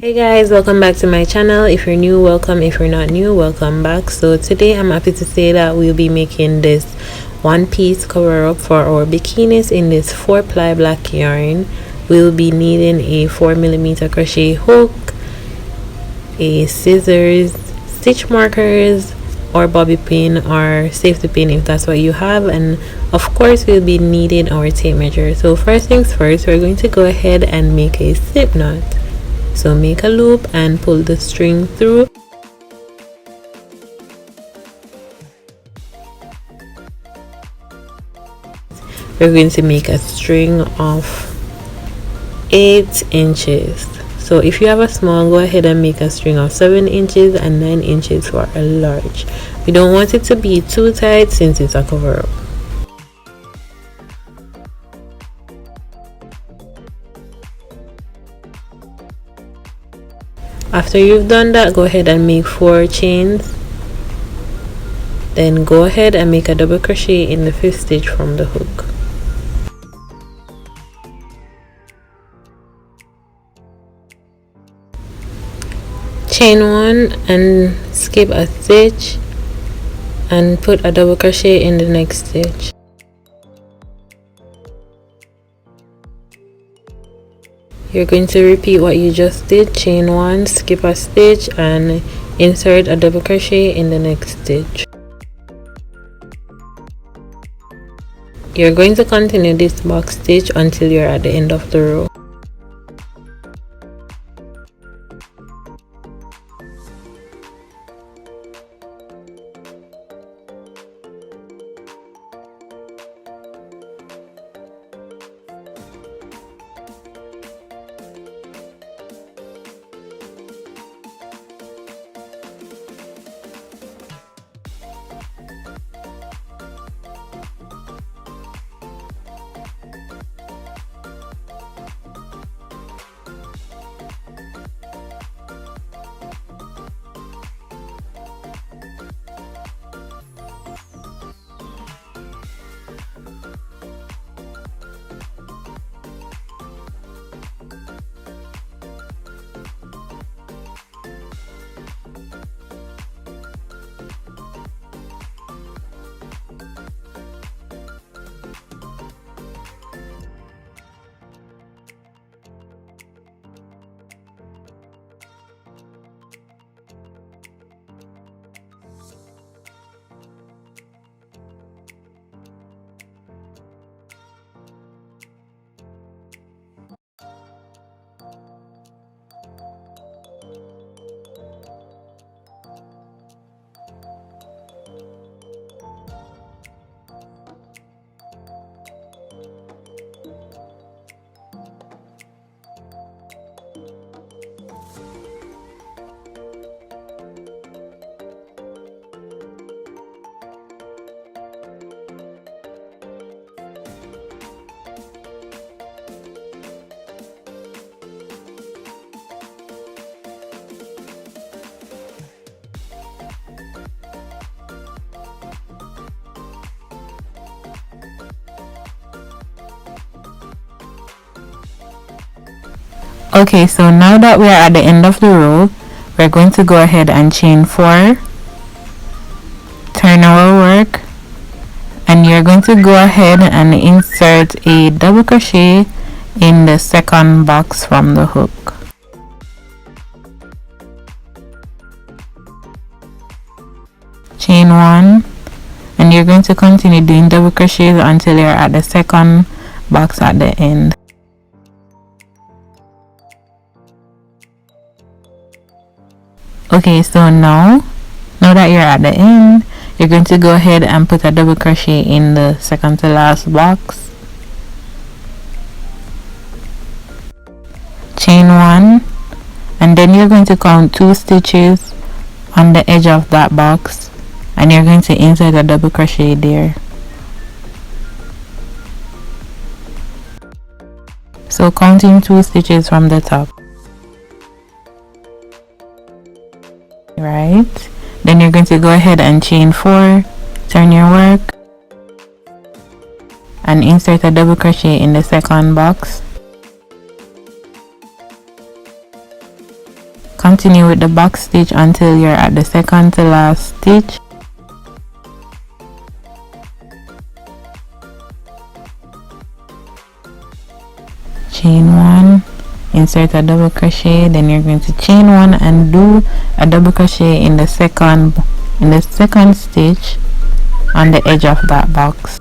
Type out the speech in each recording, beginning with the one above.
Hey guys, welcome back to my channel. If you're new, welcome. If you're not new, welcome back. So today I'm happy to say that we'll be making this one piece cover up for our bikinis in this 4-ply black yarn. We'll be needing a 4mm crochet hook, a scissors, stitch markers, or bobby pin or safety pin if that's what you have, and of course we'll be needing our tape measure. So first things first, we're going to go ahead and make a slip knot. So make a loop and pull the string through. We're going to make a string of 8 inches. So if you have a small, go ahead and make a string of 7 inches and 9 inches for a large. We don't want it to be too tight since it's a cover up. After you've done that, go ahead and make 4 chains. Then go ahead and make a double crochet in the 5th stitch from the hook. Chain 1 and skip a stitch and put a double crochet in the next stitch. You're going to repeat what you just did. Chain 1, skip a stitch and insert a double crochet in the next stitch. You're going to continue this box stitch until you're at the end of the row. Okay, so now that we are at the end of the row, we're going to go ahead and chain 4, turn our work, and you're going to go ahead and insert a double crochet in the second box from the hook. Chain 1, and you're going to continue doing double crochets until you're at the second box at the end. Okay, so now that you're at the end, you're going to go ahead and put a double crochet in the second to last box. Chain 1, and then you're going to count 2 stitches on the edge of that box, and you're going to insert a double crochet there. So counting 2 stitches from the top. Right, then you're going to go ahead and chain 4, turn your work, and insert a double crochet in the second box. Continue with the back stitch until you're at the second to last stitch. Chain 1, insert a double crochet, then you're going to chain 1 and do a double crochet in the second stitch on the edge of that box.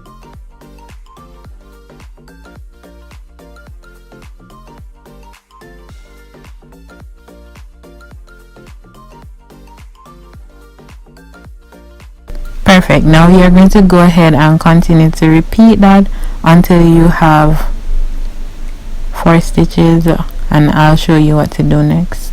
Perfect. Now you're going to go ahead and continue to repeat that until you have 4 stitches, and I'll show you what to do next.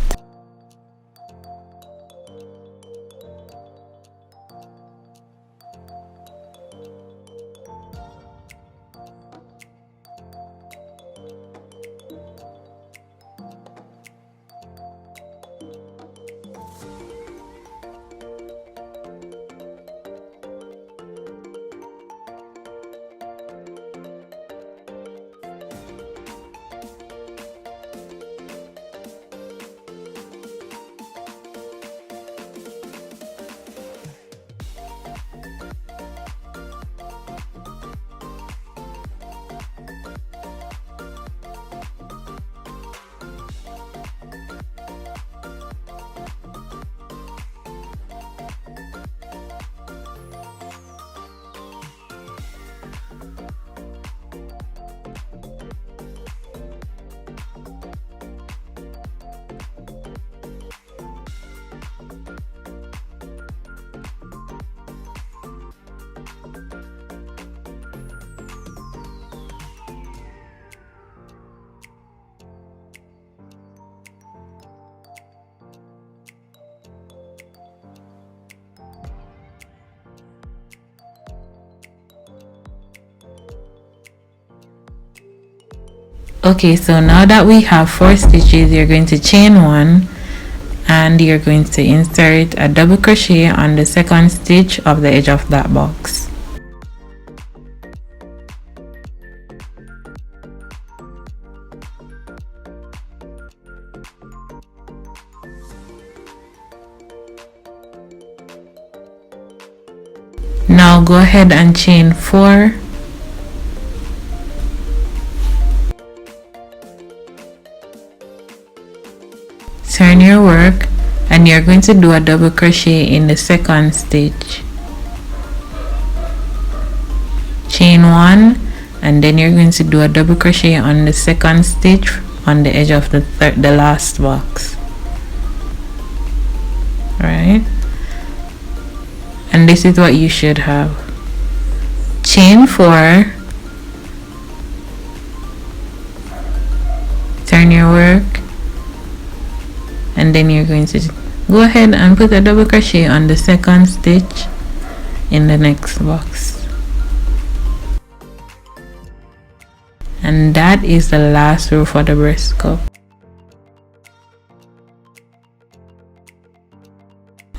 Okay, so now that we have 4 stitches, you're going to chain 1 and you're going to insert a double crochet on the second stitch of the edge of that box. Now go ahead and chain 4. Turn your work and you're going to do a double crochet in the second stitch. Chain 1 and then you're going to do a double crochet on the second stitch on the edge of the last box. Alright, and this is what you should have. Chain 4, turn your work, and then you're going to go ahead and put a double crochet on the second stitch in the next box. And that is the last row for the breast cup.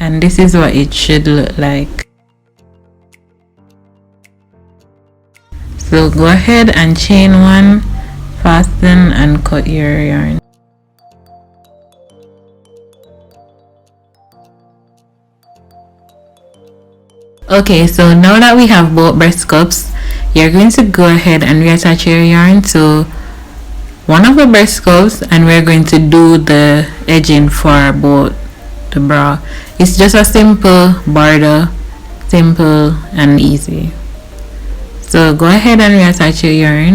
And this is what it should look like. So go ahead and chain 1, fasten and cut your yarn. Okay, so now that we have both breast cups, you're going to go ahead and reattach your yarn to one of the breast cups, and we're going to do the edging for both the bra. It's just a simple border, simple and easy. So go ahead and reattach your yarn.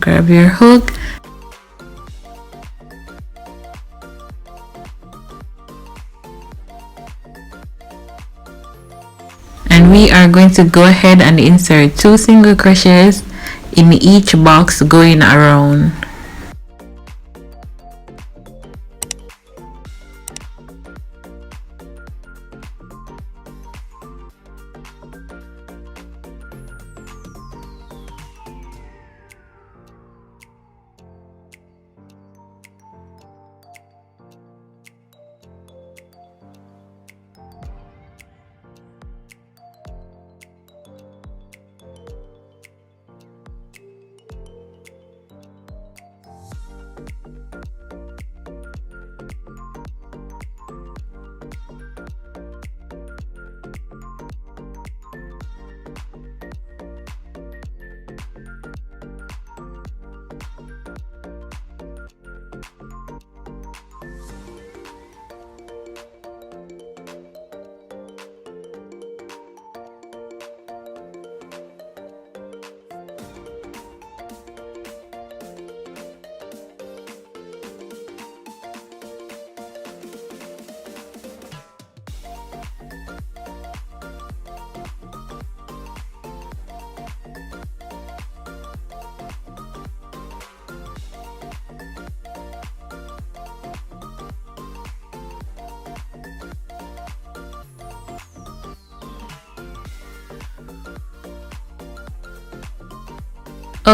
Grab your hook and we are going to go ahead and insert 2 single crochets in each box going around.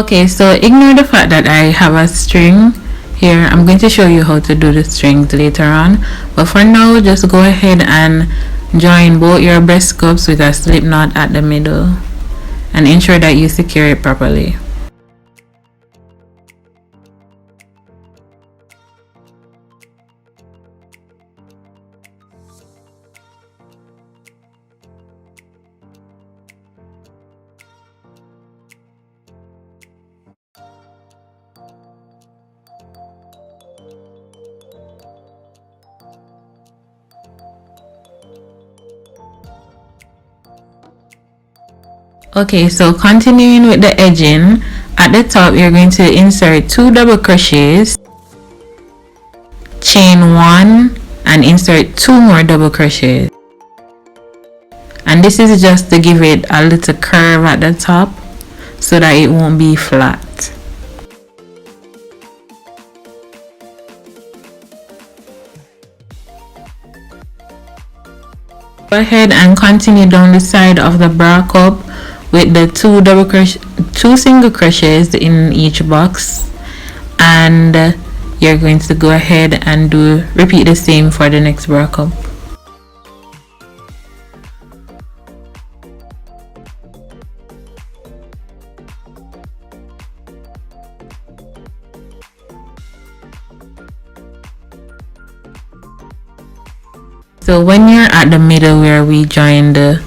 Okay, so ignore the fact that I have a string here. I'm going to show you how to do the strings later on, but for now just go ahead and join both your breast cups with a slip knot at the middle and ensure that you secure it properly. Okay, so continuing with the edging, at the top you're going to insert 2 double crochets, chain 1 and insert 2 more double crochets, and this is just to give it a little curve at the top so that it won't be flat. Go ahead and continue down the side of the bra cup with the 2 single crochets in each box, and you're going to go ahead and repeat the same for the next bra cup. So when you're at the middle where we joined the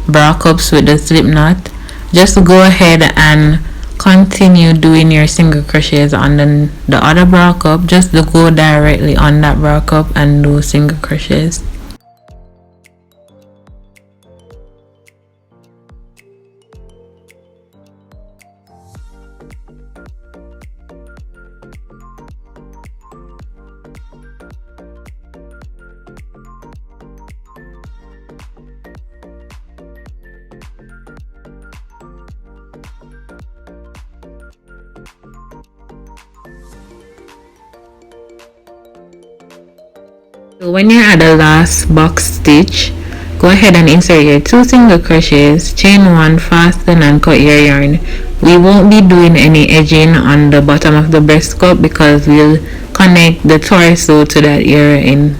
bra cups with the slip knot, just go ahead and continue doing your single crochets on the other bra cup. Just go directly on that bra cup and do single crochets. So when you're at the last box stitch, go ahead and insert your 2 single crochets, chain 1, fasten and cut your yarn. We won't be doing any edging on the bottom of the breast cup because we'll connect the torso to that area in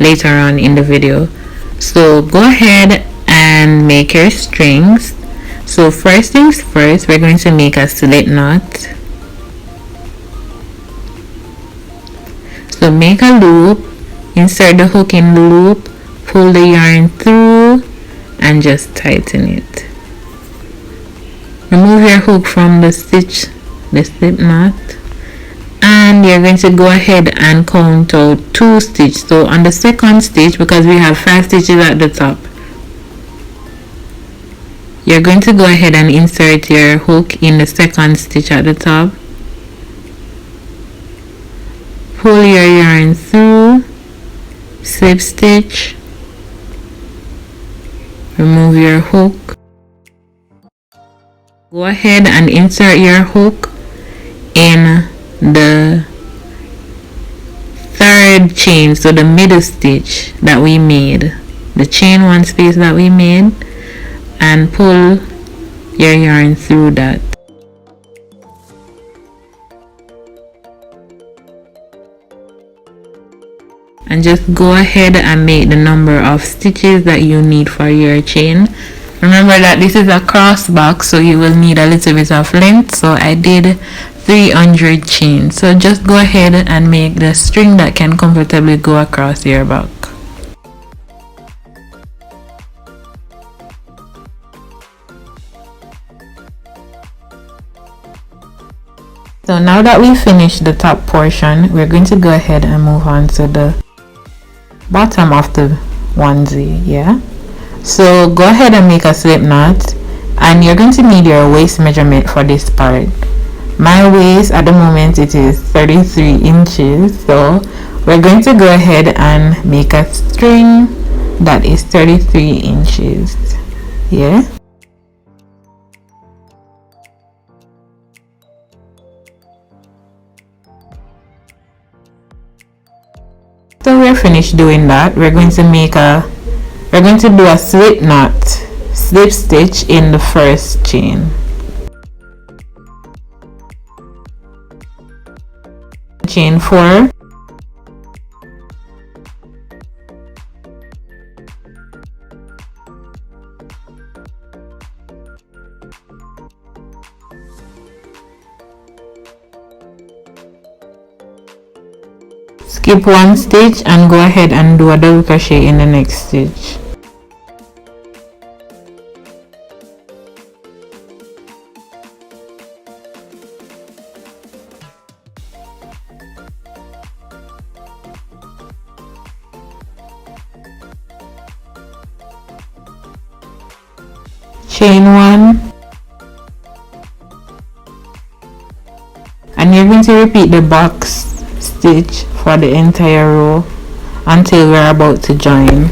later on in the video. So go ahead and make your strings. So first things first, we're going to make a slip knot. So make a loop, insert the hook in the loop, pull the yarn through and just tighten it. Remove your hook from the stitch, the slip knot, and you're going to go ahead and count out 2 stitches. So on the second stitch, because we have 5 stitches at the top, you're going to go ahead and insert your hook in the second stitch at the top, pull your yarn through, slip stitch, remove your hook, go ahead and insert your hook in the 3rd chain, so the middle stitch that we made, the chain 1 space that we made, and pull your yarn through that. And just go ahead and make the number of stitches that you need for your chain. Remember that this is a cross box, so you will need a little bit of length, so I did 300 chains. So just go ahead and make the string that can comfortably go across your back. So now that we finished the top portion, we're going to go ahead and move on to the bottom of the onesie. Yeah, so go ahead and make a slip knot, and you're going to need your waist measurement for this part. My waist at the moment, it is 33 inches, so we're going to go ahead and make a string that is 33 inches. Yeah, so we're finished doing that. We're going to do a slip knot, slip stitch in the first chain. chain 4, skip one stitch and go ahead and do a double crochet in the next stitch. Chain 1, and you're going to repeat the box stitch for the entire row until we're about to join.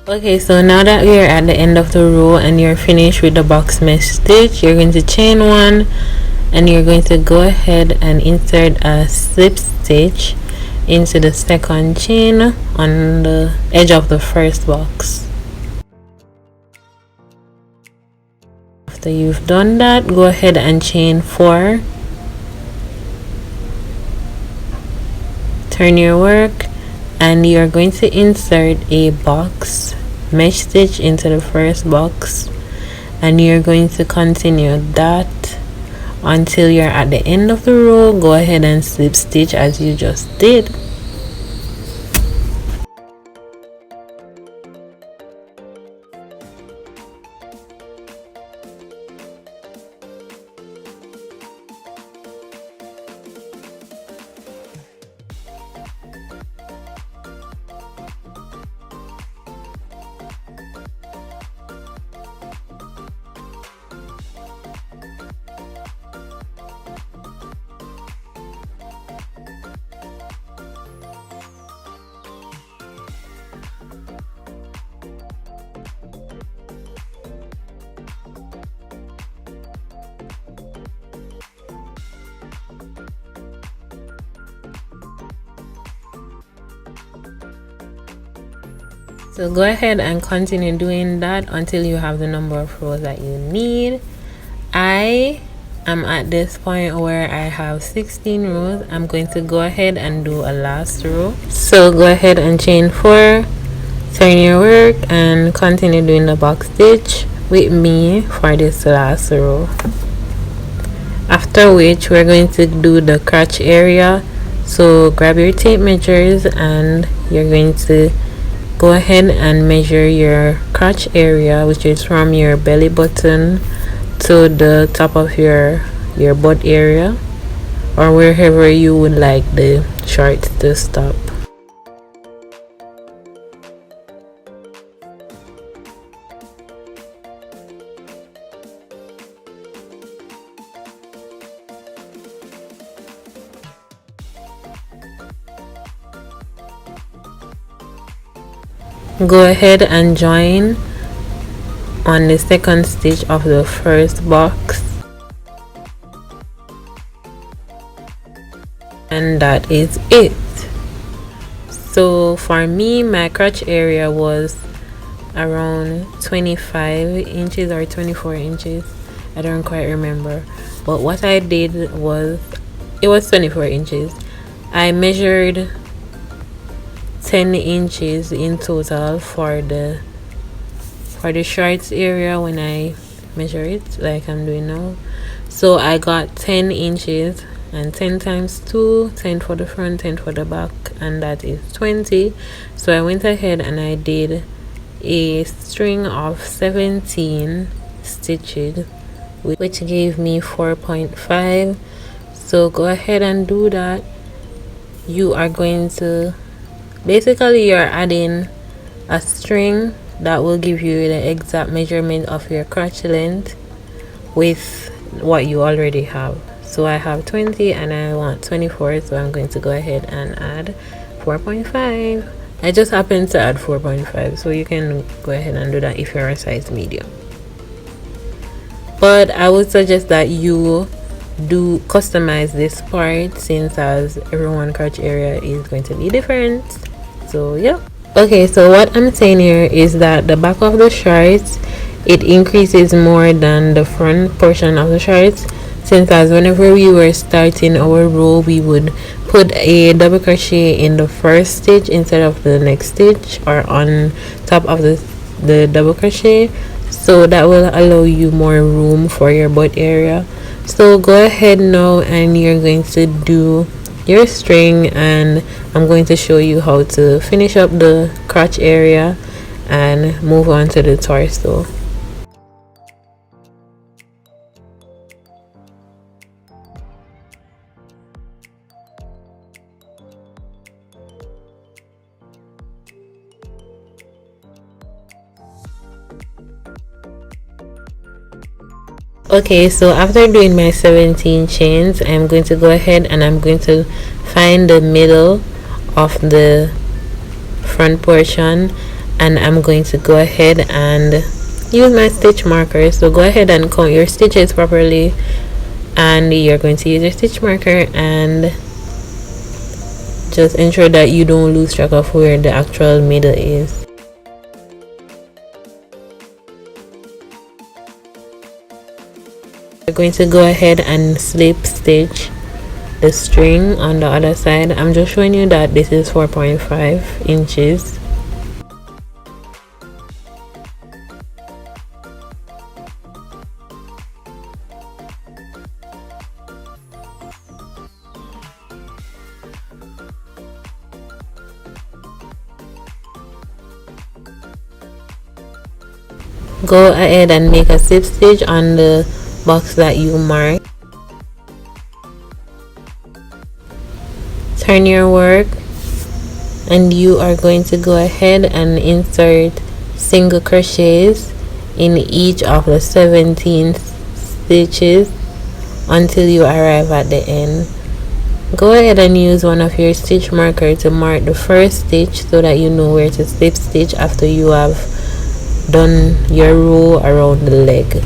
Okay, so now that we are at the end of the row and you're finished with the box mesh stitch, you're going to chain 1 and you're going to go ahead and insert a slip stitch into the second chain on the edge of the first box. After you've done that, go ahead and chain 4, turn your work, and you're going to insert a box mesh stitch into the first box, and you're going to continue that until you're at the end of the row. Go ahead and slip stitch as you just did. So go ahead and continue doing that until you have the number of rows that you need. I am at this point where I have 16 rows. I'm going to go ahead and do a last row. So go ahead and chain 4, turn your work, and continue doing the box stitch with me for this last row. After which we're going to do the crotch area. So grab your tape measures and you're going to go ahead and measure your crotch area, which is from your belly button to the top of your butt area, or wherever you would like the shorts to stop. Go ahead and join on the second stitch of the first box, and that is it. So for me, my crotch area was around 25 inches or 24 inches. I don't quite remember, but what I did was, it was 24 inches. I measured 10 inches in total for the shorts area when I measure it like I'm doing now. So I got 10 inches, and 10 times 2, 10 for the front, 10 for the back, and that is 20. So I went ahead and I did a string of 17 stitches, which gave me 4.5. So go ahead and do that. You are going to, basically you're adding a string that will give you the exact measurement of your crotch length with what you already have. So I have 20 and I want 24, so I'm going to go ahead and add 4.5. I just happened to add 4.5, so you can go ahead and do that if you're a size medium. But I would suggest that you do customize this part, since as everyone's crotch area is going to be different. So yeah. Okay, so what I'm saying here is that the back of the shorts, it increases more than the front portion of the shorts, since as whenever we were starting our row, we would put a double crochet in the first stitch instead of the next stitch, or on top of the double crochet, so that will allow you more room for your butt area. So go ahead now and you're going to do your string, and I'm going to show you how to finish up the crotch area and move on to the torso. Okay, so after doing my 17 chains, I'm going to go ahead and I'm going to find the middle of the front portion, and I'm going to go ahead and use my stitch marker. So go ahead and count your stitches properly, and you're going to use your stitch marker and just ensure that you don't lose track of where the actual middle is. We're going to go ahead and slip stitch the string on the other side. I'm just showing you that this is 4.5 inches. Go ahead and make a slip stitch on the box that you mark. Turn your work, and you are going to go ahead and insert single crochets in each of the 17 stitches until you arrive at the end. Go ahead and use one of your stitch marker to mark the first stitch so that you know where to slip stitch after you have done your row around the leg.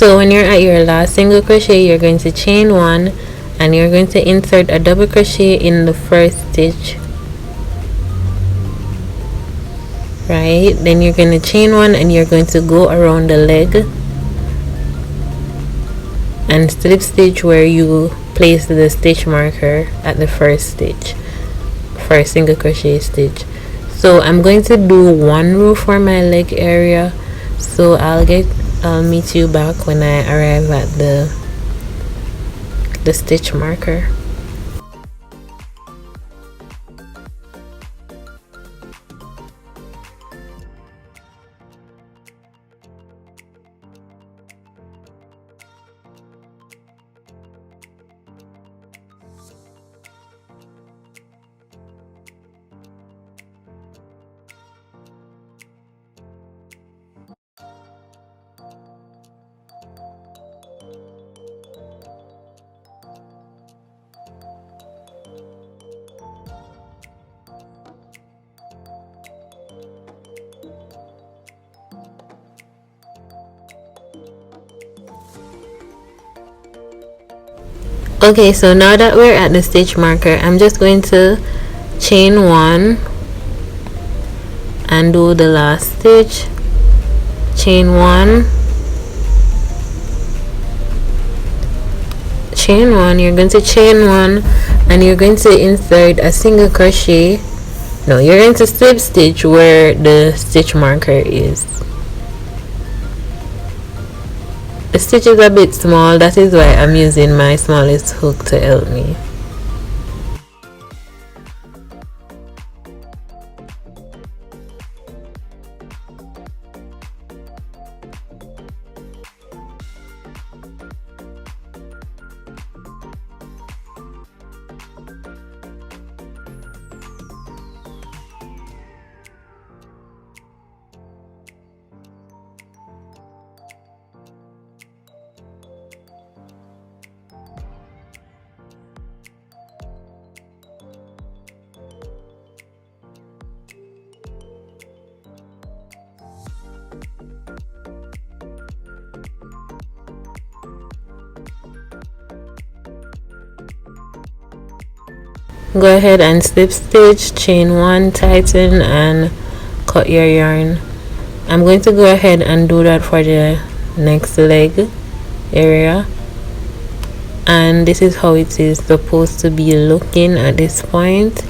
So when you're at your last single crochet, you're going to chain one and you're going to insert a double crochet in the first stitch, right? Then you're going to chain one and you're going to go around the leg and slip stitch where you place the stitch marker at the first single crochet stitch. So I'm going to do one row for my leg area, so I'll meet you back when I arrive at the stitch marker. Okay, so now that we're at the stitch marker, I'm just going to chain one and do the last stitch, chain one, chain one. You're going to chain one and you're going to insert a single crochet. No, you're going to slip stitch where the stitch marker is. The stitch is a bit small, that is why I'm using my smallest hook to help me. Go ahead and slip stitch, chain one, tighten and cut your yarn. I'm going to go ahead and do that for the next leg area, and this is how it is supposed to be looking at this point.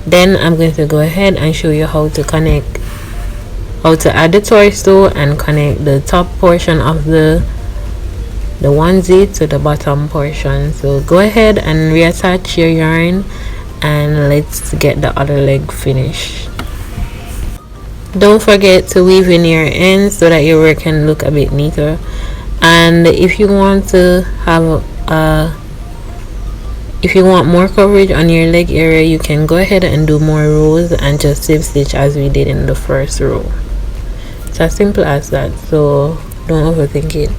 Then I'm going to go ahead and show you how to add the torso and connect the top portion of the onesie to the bottom portion. So go ahead and reattach your yarn and let's get the other leg finished. Don't forget to weave in your ends so that your work can look a bit neater. And if you want more coverage on your leg area, you can go ahead and do more rows and just slip stitch as we did in the first row. It's as simple as that, so don't overthink it.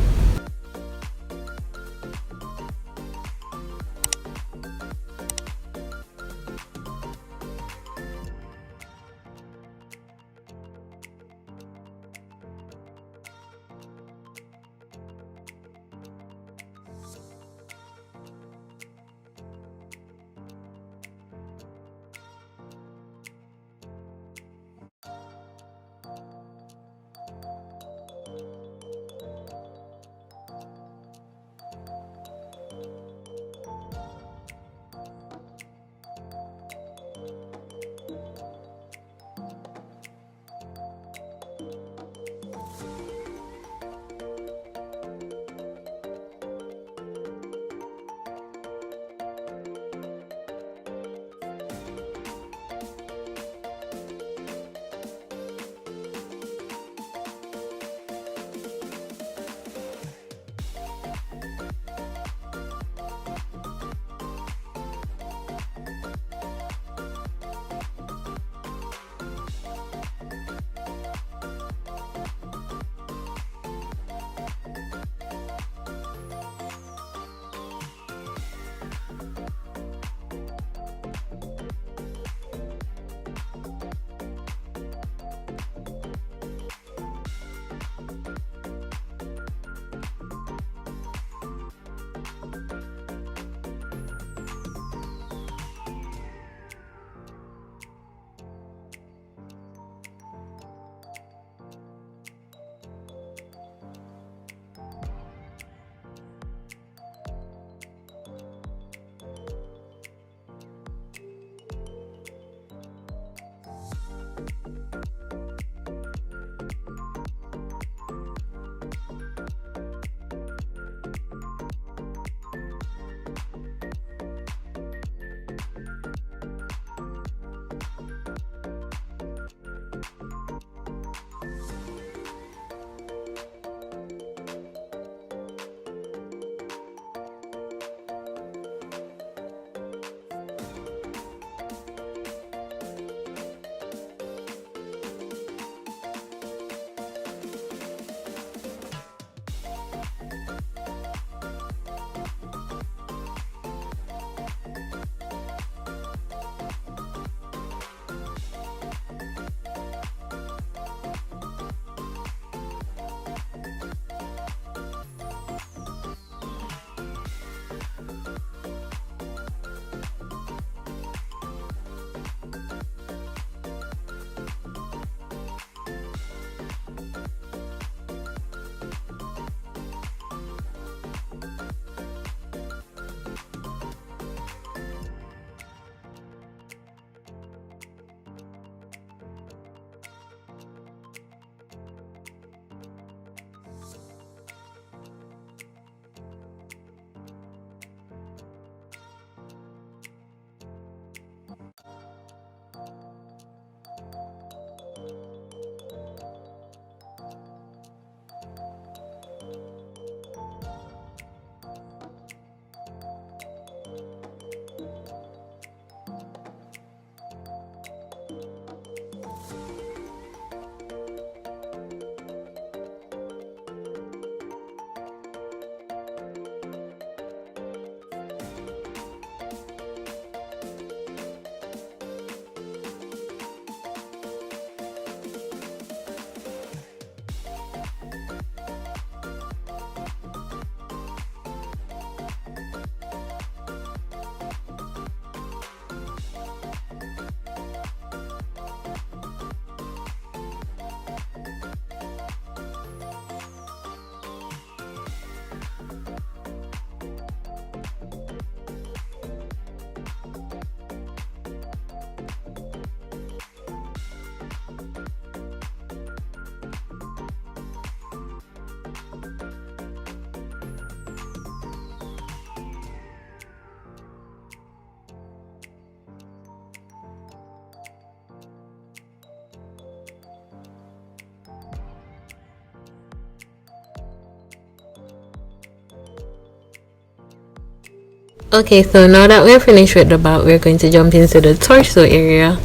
Okay, so now that we're finished with the back, we're going to jump into the torso area.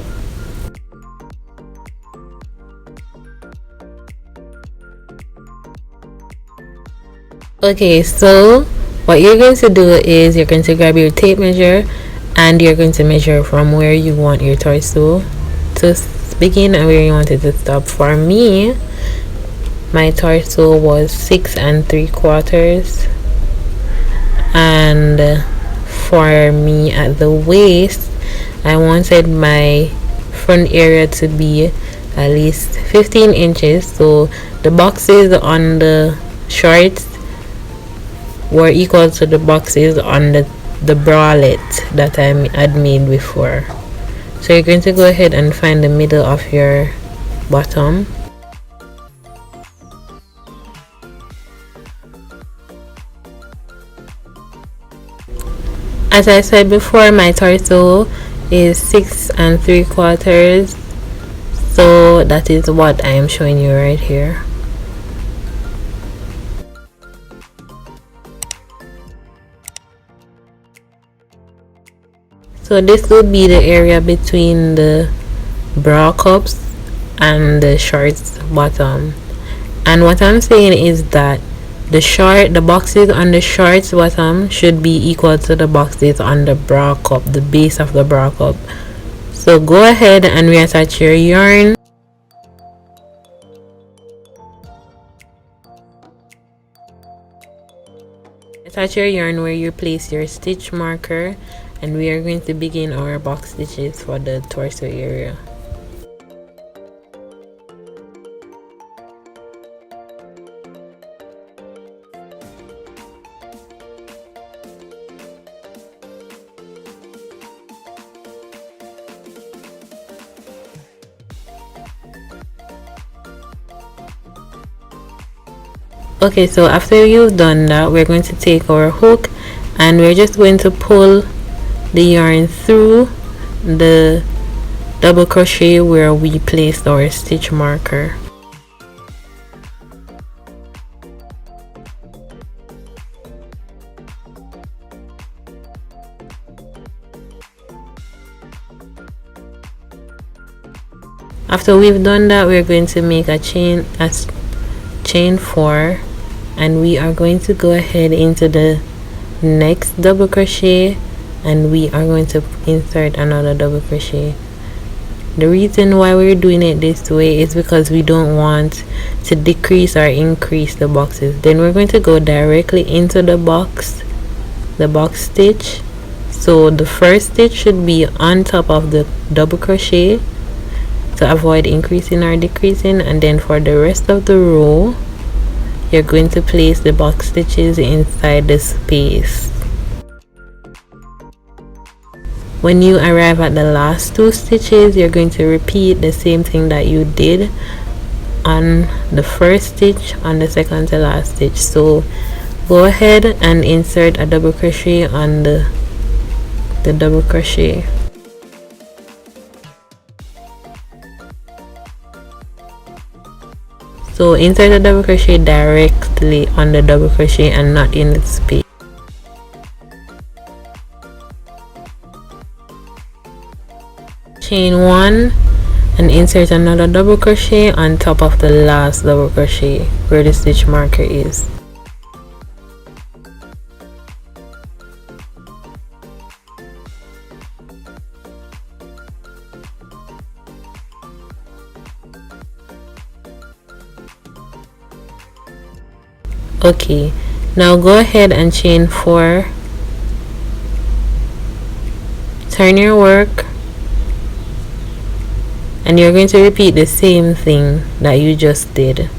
Okay, so what you're going to do is you're going to grab your tape measure and you're going to measure from where you want your torso to begin and where you want it to stop. For me, my torso was 6 3/4, and for me at the waist, I wanted my front area to be at least 15 inches, so the boxes on the shorts were equal to the boxes on the bralette that I had made before. So you're going to go ahead and find the middle of your bottom. As I said before, my torso is 6 3/4, so that is what I am showing you right here. So this would be the area between the bra cups and the shorts bottom. And what I'm saying is that the boxes on the shorts bottom should be equal to the boxes on the bra cup, the base of the bra cup. So go ahead and reattach your yarn. Attach your yarn where you place your stitch marker, and we are going to begin our box stitches for the torso area. Okay, so after you've done that, we're going to take our hook and we're just going to pull the yarn through the double crochet where we placed our stitch marker. After we've done that, we're going to make a chain 4, and we are going to go ahead into the next double crochet and we are going to insert another double crochet. The reason why we're doing it this way is because we don't want to decrease or increase the boxes. Then we're going to go directly into the box stitch. So the first stitch should be on top of the double crochet to avoid increasing or decreasing, and then for the rest of the row you're going to place the box stitches inside the space. When you arrive at the last 2 stitches, you're going to repeat the same thing that you did on the first stitch on the second to last stitch. So go ahead and insert a double crochet on the double crochet. So insert the double crochet directly on the double crochet and not in the space. Chain 1 and insert another double crochet on top of the last double crochet where the stitch marker is. Okay, now go ahead and chain 4, turn your work, and you're going to repeat the same thing that you just did.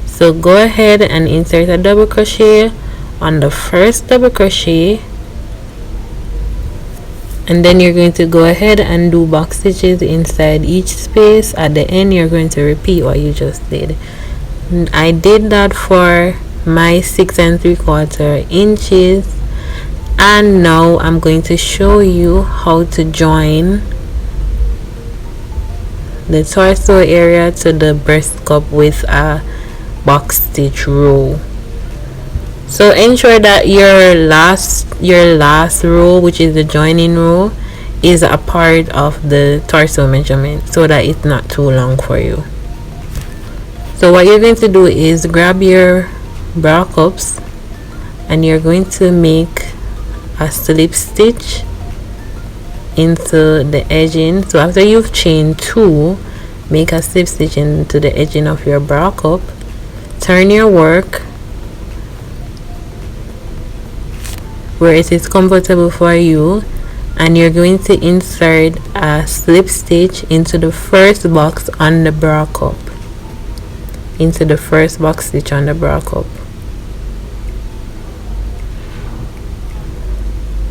So go ahead and insert a double crochet on the first double crochet, and then you're going to go ahead and do box stitches inside each space. At the end you're going to repeat what you just did. I did that for my 6 3/4 inches, and now I'm going to show you how to join the torso area to the breast cup with a box stitch row. So ensure that your last row, which is the joining row, is a part of the torso measurement so that it's not too long for you. So what you're going to do is grab your bra cups and you're going to make a slip stitch into the edging. So after you've chained 2, make a slip stitch into the edging of your bra cup. Turn your work where it is comfortable for you, and you're going to insert a slip stitch into the first box on the bra cup. Into the first box stitch on the bra cup.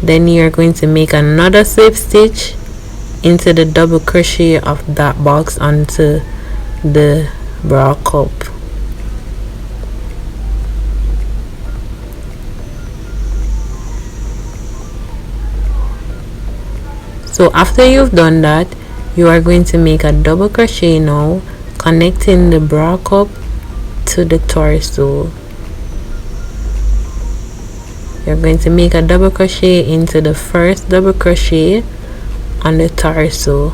Then you're going to make another slip stitch into the double crochet of that box onto the bra cup. So after you've done that, you are going to make a double crochet now, connecting the bra cup to the torso. You're going to make a double crochet into the first double crochet on the torso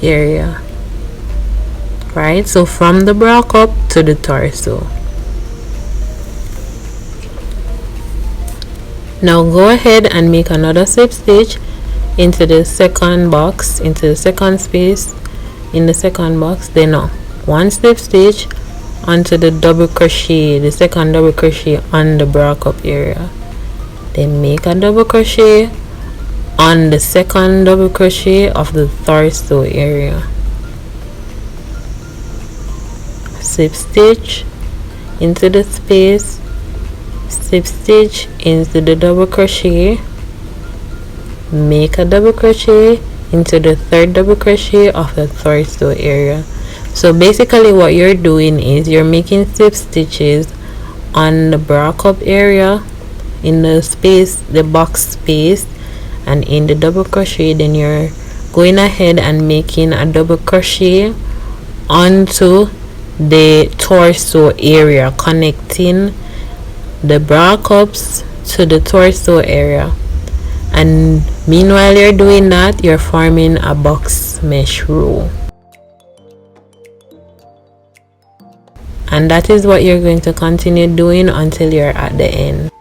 area, right? So from the bra cup to the torso. Now go ahead and make another slip stitch into the second box, into the second space in the second box. Then one slip stitch onto the double crochet, the second double crochet on the bra cup area. Then make a double crochet on the second double crochet of the torso area. Slip stitch into the space, slip stitch into the double crochet, make a double crochet into the third double crochet of the torso area. So basically what you're doing is you're making slip stitches on the bra cup area, in the space, the box space, and in the double crochet. Then you're going ahead and making a double crochet onto the torso area, connecting the bra cups to the torso area. And meanwhile you're doing that, you're forming a box mesh row. And that is what you're going to continue doing until you're at the end.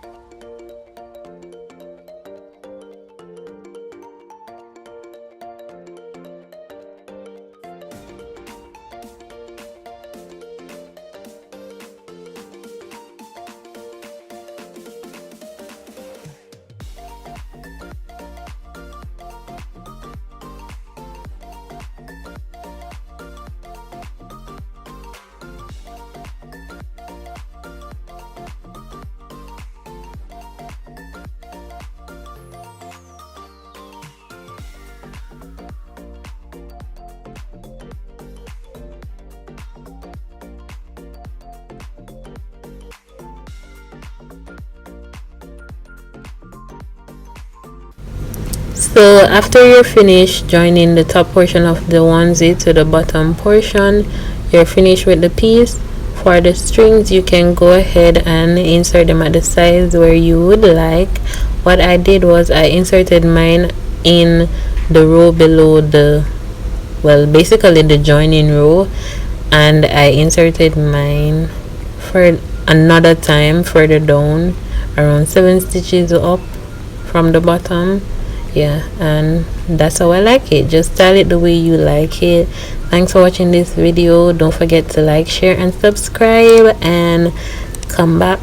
So after you're finished joining the top portion of the onesie to the bottom portion, you're finished with the piece. For the strings, you can go ahead and insert them at the size where you would like. What I did was I inserted mine in the row below the, well, basically the joining row, and I inserted mine for another time further down, around 7 stitches up from the bottom. Yeah, and that's how I like it. Just style it the way you like it. Thanks for watching this video. Don't forget to like, share, and subscribe, and come back